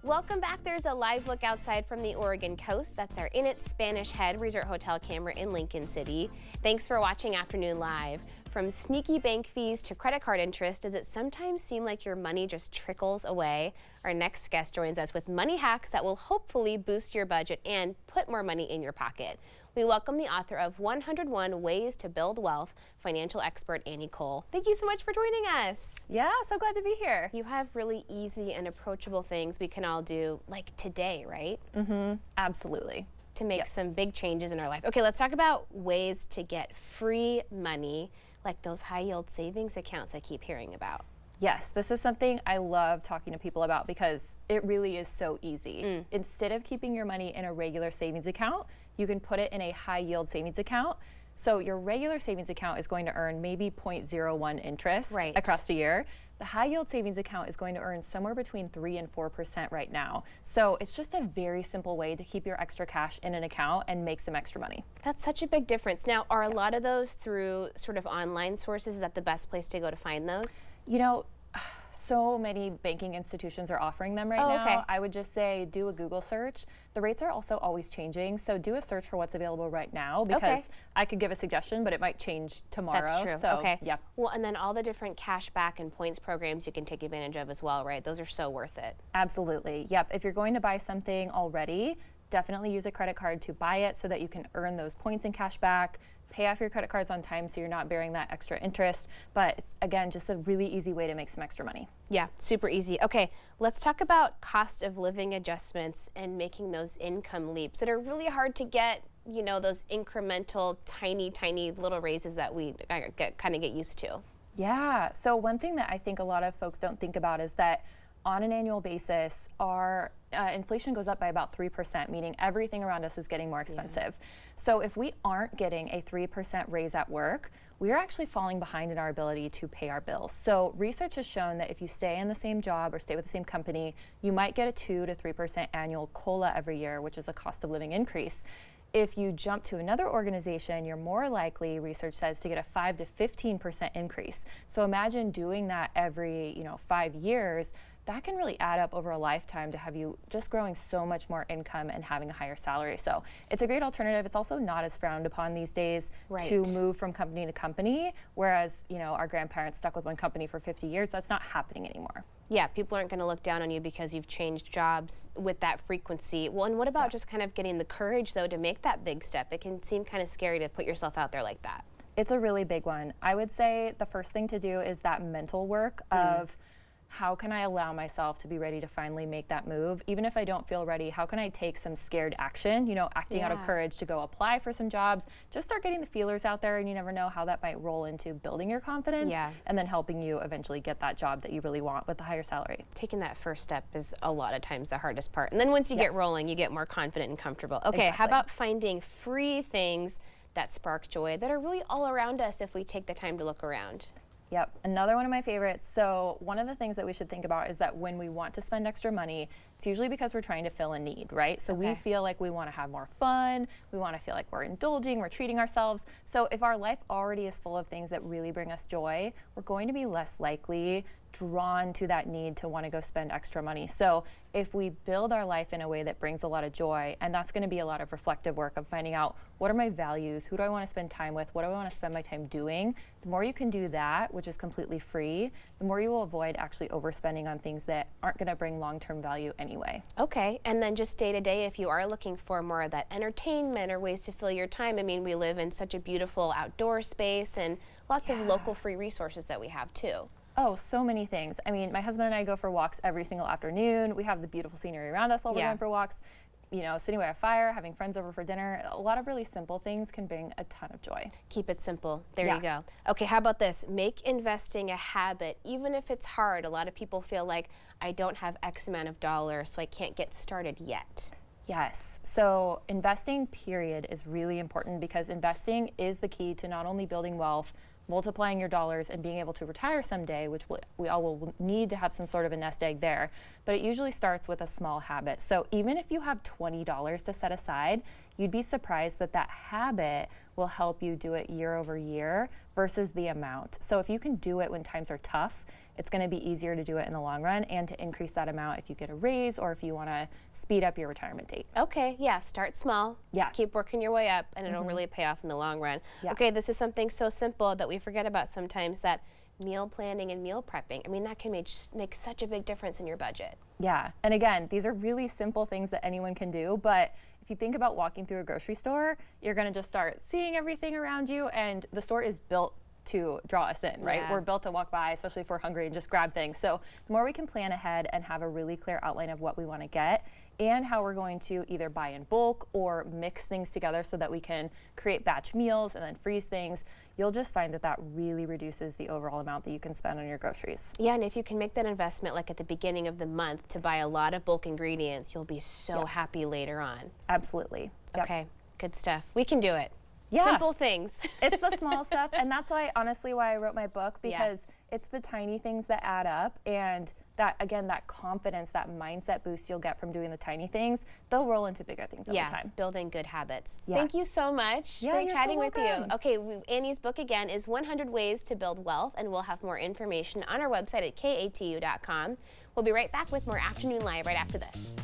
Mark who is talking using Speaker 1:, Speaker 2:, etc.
Speaker 1: Welcome back. There's a live look outside from the Oregon coast. That's our In It Spanish Head Resort Hotel camera in Lincoln City. Thanks for watching Afternoon Live. From sneaky bank fees to credit card interest, does it sometimes seem like your money just trickles away? Our next guest joins us with money hacks that will hopefully boost your budget and put more money in your pocket. We welcome the author of 101 Ways to Build Wealth, financial expert Annie Cole. Thank you so much for joining us.
Speaker 2: Yeah, so glad to be here.
Speaker 1: You have really easy and approachable things we can all do, like today, right?
Speaker 2: Absolutely.
Speaker 1: To make some big changes in our life. Okay, let's talk about ways to get free money, like those high-yield savings accounts I keep hearing about.
Speaker 2: Yes, this is something I love talking to people about because it really is so easy. Instead of keeping your money in a regular savings account, you can put it in a high-yield savings account. So your regular savings account is going to earn maybe 0.01 interest across the year. The high-yield savings account is going to earn somewhere between 3 and 4% right now. So it's just a very simple way to keep your extra cash in an account and make some extra money.
Speaker 1: That's such a big difference. Now, are a lot of those through sort of online sources? Is that the best place to go to find those?
Speaker 2: You know, so many banking institutions are offering them right now.
Speaker 1: Okay.
Speaker 2: I would just say do a Google search. The rates are also always changing, so do a search for what's available right now because I could give a suggestion, but it might change tomorrow.
Speaker 1: That's true.
Speaker 2: So,
Speaker 1: okay.
Speaker 2: Yeah.
Speaker 1: Well, and then all the different cash back and points programs you can take advantage of as well, right? Those are so worth it.
Speaker 2: Absolutely. Yep. If you're going to buy something already, definitely use a credit card to buy it so that you can earn those points and cash back. Pay off your credit cards on time so you're not bearing that extra interest. But it's, again, just a really easy way to make some extra money.
Speaker 1: Yeah, super easy. Okay, let's talk about cost of living adjustments and making those income leaps that are really hard to get, you know, those incremental, tiny little raises that we kind of get used to.
Speaker 2: Yeah, so one thing that I think a lot of folks don't think about is that on an annual basis, our inflation goes up by about 3%, meaning everything around us is getting more expensive. So if we aren't getting a 3% raise at work, we are actually falling behind in our ability to pay our bills. So research has shown that if you stay in the same job or stay with the same company, you might get a 2 to 3% annual COLA every year, which is a cost of living increase. If you jump to another organization, you're more likely, research says, to get a 5 to 15% increase. So imagine doing that every 5 years. That can really add up over a lifetime to have you just growing so much more income and having a higher salary. So it's a great alternative. It's also not as frowned upon these days to move from company to company, whereas our grandparents stuck with one company for 50 years. That's not happening anymore.
Speaker 1: Yeah, people aren't going to look down on you because you've changed jobs with that frequency. Well, and what about just kind of getting the courage, though, to make that big step? It can seem kind of scary to put yourself out there like that.
Speaker 2: It's a really big one. I would say the first thing to do is that mental work of how can I allow myself to be ready to finally make that move? Even if I don't feel ready, how can I take some scared action, acting out of courage to go apply for some jobs, just start getting the feelers out there, and you never know how that might roll into building your confidence and then helping you eventually get that job that you really want with the higher salary.
Speaker 1: Taking that first step is a lot of times the hardest part. And then once you get rolling, you get more confident and comfortable. Okay, how about finding free things that spark joy that are really all around us if we take the time to look around?
Speaker 2: Yep, another one of my favorites. So one of the things that we should think about is that when we want to spend extra money, it's usually because we're trying to fill a need, right? So we feel like we want to have more fun, we want to feel like we're indulging, we're treating ourselves. So if our life already is full of things that really bring us joy, we're going to be less likely drawn to that need to want to go spend extra money. So if we build our life in a way that brings a lot of joy, and that's going to be a lot of reflective work of finding out what are my values, who do I want to spend time with, what do I want to spend my time doing, the more you can do that, which is completely free, the more you will avoid actually overspending on things that aren't going to bring long-term value anyway.
Speaker 1: Okay, and then just day to day, if you are looking for more of that entertainment or ways to fill your time, I mean, we live in such a beautiful outdoor space and lots of local free resources that we have too.
Speaker 2: Oh, so many things. I mean, my husband and I go for walks every single afternoon. We have the beautiful scenery around us while we're going for walks. Sitting by a fire, having friends over for dinner. A lot of really simple things can bring a ton of joy.
Speaker 1: Keep it simple. There you go. Okay, how about this? Make investing a habit, even if it's hard. A lot of people feel like I don't have X amount of dollars, so I can't get started yet.
Speaker 2: Yes. So investing, period, is really important because investing is the key to not only building wealth, multiplying your dollars, and being able to retire someday, which we all will need to have some sort of a nest egg there. But it usually starts with a small habit. So even if you have $20 to set aside, you'd be surprised that that habit will help you do it year over year versus the amount. So if you can do it when times are tough, it's going to be easier to do it in the long run and to increase that amount if you get a raise or if you want to speed up your retirement date.
Speaker 1: Okay, yeah, start small.
Speaker 2: Yeah.
Speaker 1: Keep working your way up, and it'll really pay off in the long run.
Speaker 2: Yeah.
Speaker 1: Okay, this is something so simple that we forget about sometimes, that meal planning and meal prepping. I mean, that can make such a big difference in your budget.
Speaker 2: Yeah, and again, these are really simple things that anyone can do, but if you think about walking through a grocery store, you're going to just start seeing everything around you, and the store is built to draw us in, right?
Speaker 1: Yeah.
Speaker 2: We're built to walk by, especially if we're hungry, and just grab things. So the more we can plan ahead and have a really clear outline of what we want to get and how we're going to either buy in bulk or mix things together so that we can create batch meals and then freeze things, you'll just find that that really reduces the overall amount that you can spend on your groceries.
Speaker 1: Yeah, and if you can make that investment like at the beginning of the month to buy a lot of bulk ingredients, you'll be so happy later on.
Speaker 2: Absolutely. Yep.
Speaker 1: Okay, good stuff. We can do it.
Speaker 2: Yeah.
Speaker 1: Simple things.
Speaker 2: It's the small stuff, and that's why, honestly, why I wrote my book, because it's the tiny things that add up, and that, again, that confidence, that mindset boost you'll get from doing the tiny things, they'll roll into bigger things over time.
Speaker 1: Building good habits.
Speaker 2: Yeah.
Speaker 1: Thank you so much.
Speaker 2: Yeah,
Speaker 1: Great
Speaker 2: you're
Speaker 1: chatting
Speaker 2: so
Speaker 1: with you.
Speaker 2: welcome.
Speaker 1: Okay, Annie's book again is 100 Ways to Build Wealth, and we'll have more information on our website at katu.com. We'll be right back with more Afternoon Live right after this.